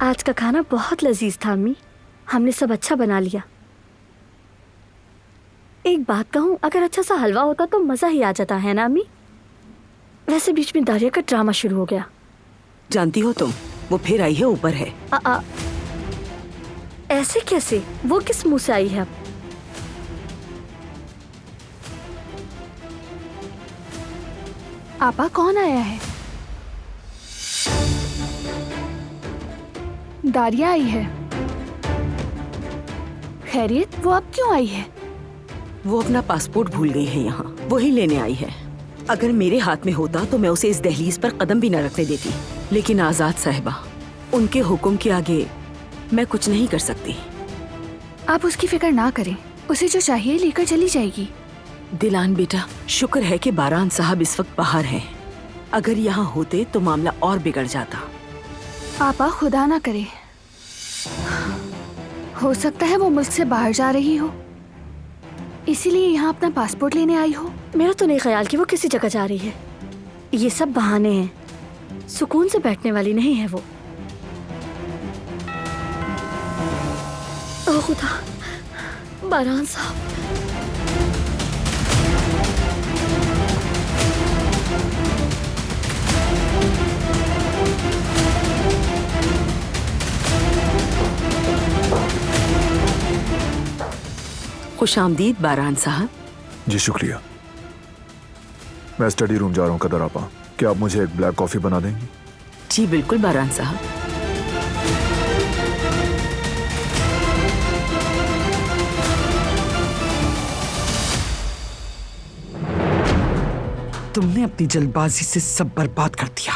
आज का खाना बहुत लजीज था अम्मी, हमने सब अच्छा बना लिया। एक बात कहूँ, अगर अच्छा सा हलवा होता तो मजा ही आ जाता है ना अम्मी। वैसे बीच में दारिया का ड्रामा शुरू हो गया। जानती हो तुम, वो फिर आई है, ऊपर है। ऐसे कैसे? वो किस मुंह से आई है अब? आपा कौन आया है? दारिया आई है। खैरियत, वो अब क्यों आई है? वो अपना पासपोर्ट भूल गई है यहाँ, वही लेने आई है। अगर मेरे हाथ में होता तो मैं उसे इस दहलीज पर कदम भी न रखने देती, लेकिन आजाद साहिबा, उनके हुक्म के आगे मैं कुछ नहीं कर सकती। आप उसकी फिक्र ना करें, उसे जो चाहिए लेकर चली जाएगी। दिलान बेटा, शुक्र है कि बारान साहब इस वक्त बाहर हैं। अगर यहाँ होते तो मामला और बिगड़ जाता। आपा खुदा ना करे, हो सकता है वो मुल्क से बाहर जा रही हो, इसीलिए यहाँ अपना पासपोर्ट लेने आई हो। मेरा तो नहीं ख्याल कि वो किसी जगह जा रही है। ये सब बहाने हैं, सुकून से बैठने वाली नहीं है वो। ओ खुदा, बारान साहब। खुशामदीद बारान साहब। जी शुक्रिया। मैं स्टडी रूम जा रहा हूँ कदर आपा, क्या आप मुझे एक ब्लैक कॉफी बना देंगी? जी बिल्कुल बारान साहब। तुमने अपनी जल्दबाजी से सब बर्बाद कर दिया।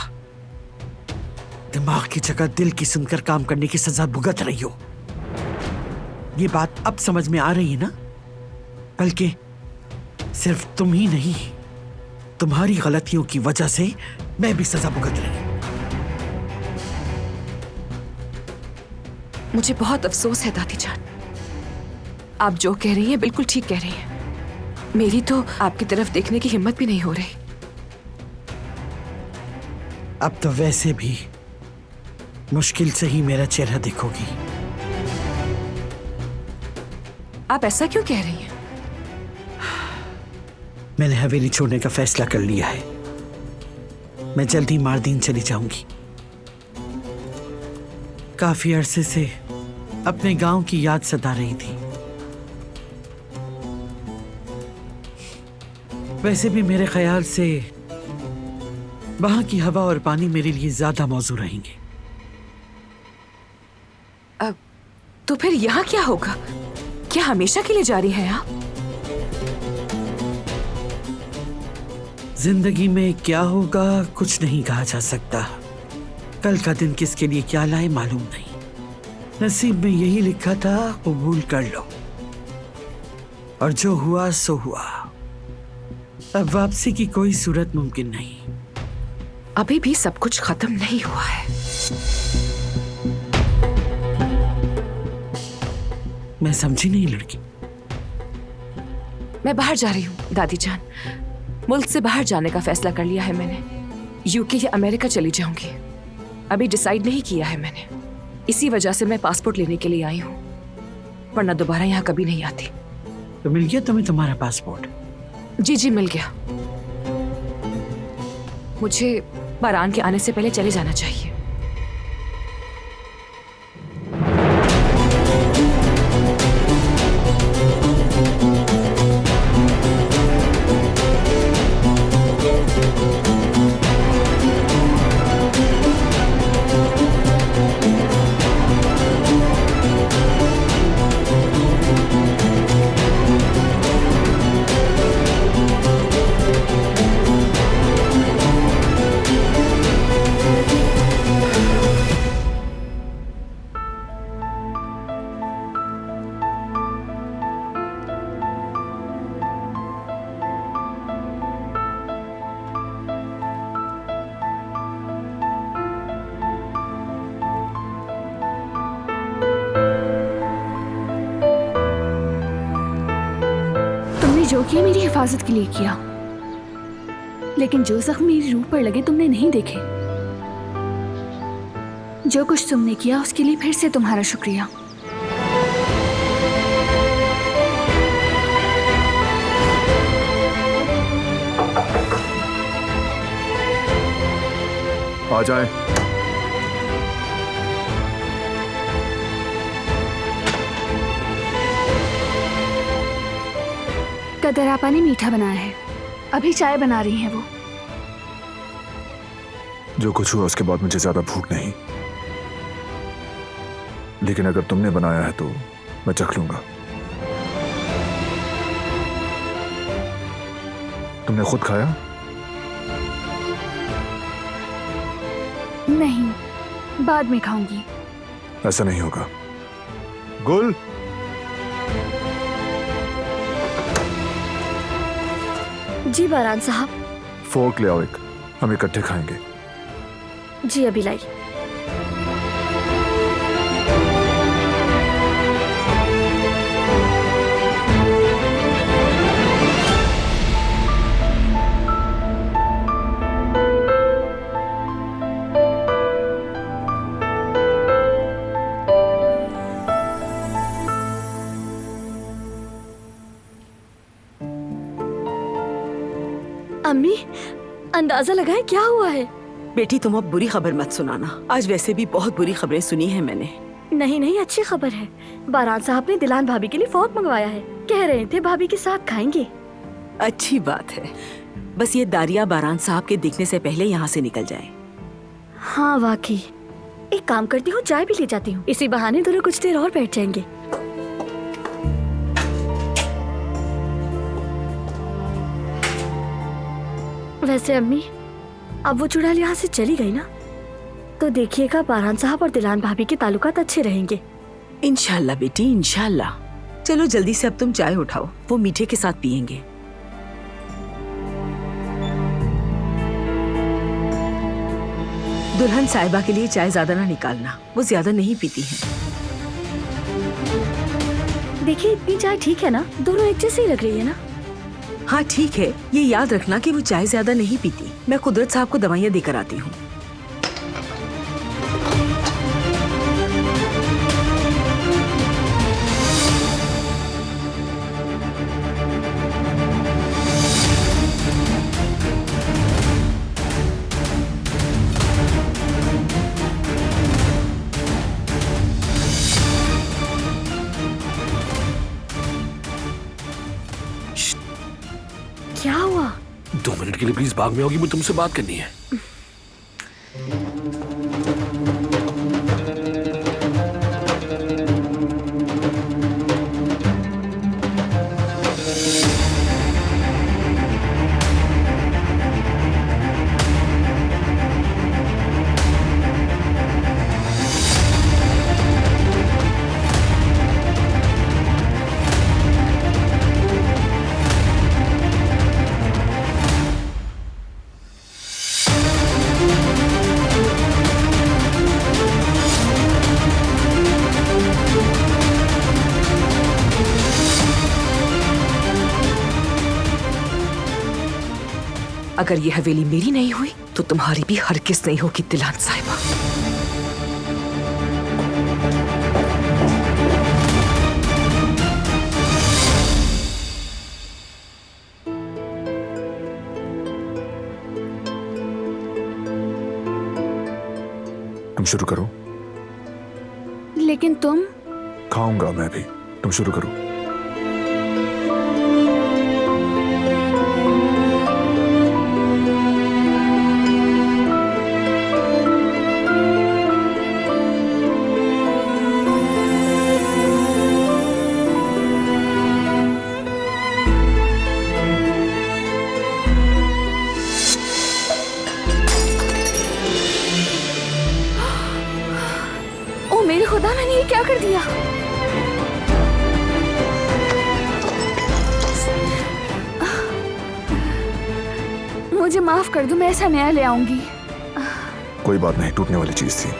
दिमाग की जगह दिल की सुनकर काम करने की सजा भुगत रही हो। ये बात अब समझ में आ रही है ना? बल्कि सिर्फ तुम ही नहीं, तुम्हारी गलतियों की वजह से मैं भी सजा भुगत रही हूं। मुझे बहुत अफसोस है दादी जान, आप जो कह रही हैं बिल्कुल ठीक कह रही हैं। मेरी तो आपकी तरफ देखने की हिम्मत भी नहीं हो रही। अब तो वैसे भी मुश्किल से ही मेरा चेहरा देखोगी। आप ऐसा क्यों कह रही हैं? मैंने हवेली छोड़ने का फैसला कर लिया है। मैं जल्दी मारदीन चली जाऊंगी। काफी अरसे से अपने गांव की याद सता रही थी। वैसे भी मेरे ख्याल से वहां की हवा और पानी मेरे लिए ज्यादा मौजू रहेंगे। तो फिर यहाँ क्या होगा? क्या हमेशा के लिए जा रही हैं आप? जिंदगी में क्या होगा कुछ नहीं कहा जा सकता। कल का दिन किसके लिए क्या लाए मालूम नहीं। नसीब में यही लिखा था, कबूल कर लो, और जो हुआ सो हुआ। अब वापसी की कोई सूरत मुमकिन नहीं। अभी भी सब कुछ खत्म नहीं हुआ है। मैं समझी नहीं लड़की। मैं बाहर जा रही हूँ दादी जान। मुल्क से बाहर जाने का फैसला कर लिया है मैंने। यूके या अमेरिका चली जाऊंगी। अभी डिसाइड नहीं किया है मैंने। इसी वजह से मैं पासपोर्ट लेने के लिए आई हूँ, वरना दोबारा यहाँ कभी नहीं आती। तो मिल गया तुम्हें तुम्हारा पासपोर्ट? जी जी मिल गया। मुझे बारान के आने से पहले चले जाना चाहिए। जो किया मेरी हिफाजत के लिए किया, लेकिन जो जख्म मेरी रूह पर लगे तुमने नहीं देखे। जो कुछ तुमने किया उसके लिए फिर से तुम्हारा शुक्रिया। आ जाए। कदर आपा ने मीठा बनाया है, अभी चाय बना रही हैं वो। जो कुछ हुआ उसके बाद मुझे ज्यादा भूख नहीं, लेकिन अगर तुमने बनाया है तो मैं चख लूंगा। तुमने खुद खाया? नहीं, बाद में खाऊंगी। ऐसा नहीं होगा। गुल, जी बारान साहब। फोर्क ले आओ एक, हम इकट्ठे खाएंगे। जी अभी लाई। अम्मी, अंदाजा लगाए क्या हुआ है? बेटी तुम अब बुरी खबर मत सुनाना। आज वैसे भी बहुत बुरी खबरें सुनी है मैंने। नहीं नहीं, अच्छी खबर है। बारान साहब ने दिलान भाभी के लिए फोर्क मंगवाया है। कह रहे थे भाभी के साथ खाएंगे। अच्छी बात है। बस ये दारिया बारान साहब के दिखने से पहले यहाँ से निकल जाए। हाँ वाकई। एक काम करती हूँ, चाय भी ले जाती हूँ। इसी बहाने दोनों कुछ देर और बैठ जाएंगे। वैसे अम्मी, अब वो चुड़ैल यहाँ से चली गई ना, तो देखिएगा बारान साहब और दिलान भाभी के ताल्लुकात अच्छे रहेंगे। इंशाल्लाह बेटी, इंशाल्लाह। चलो जल्दी से अब तुम चाय उठाओ, वो मीठे के साथ पियेंगे। दुल्हन साहिबा के लिए चाय ज्यादा ना निकालना, वो ज्यादा नहीं पीती है। देखिए इतनी चाय ठीक है ना, दोनों एक जैसी लग रही है ना। हाँ ठीक है, ये याद रखना कि वो चाय ज्यादा नहीं पीती। मैं कुदरत साहब को दवाइयाँ देकर आती हूँ। क्या हुआ? 2 मिनट के लिए प्लीज बाग में होगी, मुझे तुमसे बात करनी है। अगर ये हवेली मेरी नहीं हुई तो तुम्हारी भी हरगिज़ नहीं होगी दिलान साहिबा। तुम शुरू करो। लेकिन तुम? खाऊंगा मैं भी, तुम शुरू करो। मेरे खुदा, मैंने ये क्या कर दिया? मुझे माफ कर दो, मैं ऐसा नया ले आऊंगी। कोई बात नहीं, टूटने वाली चीज थी।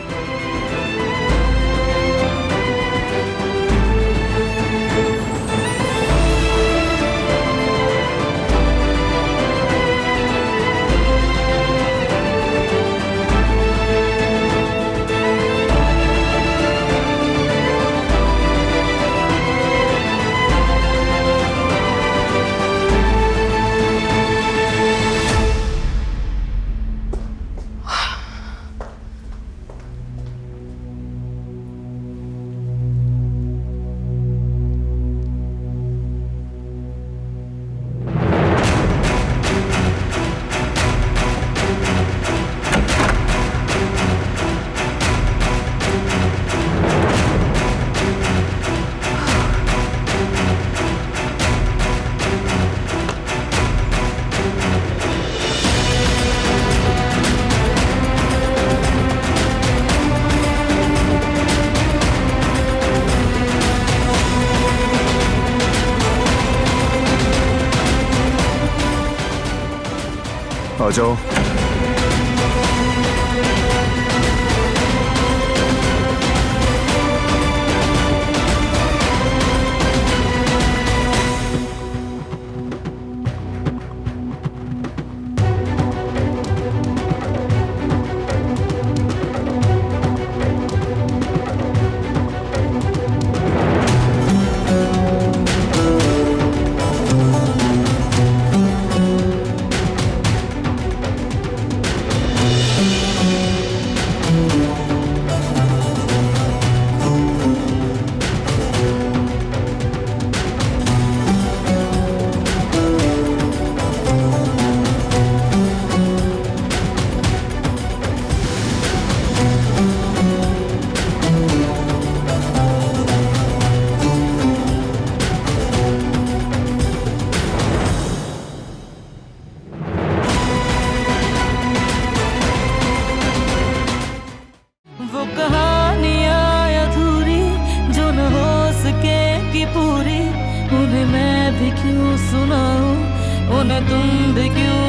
आ जाओ। वो कहानियाँ अधूरी जो न हो सके कि पूरी, उन्हें मैं भी क्यों सुनाऊं, उन्हें तुम भी क्यों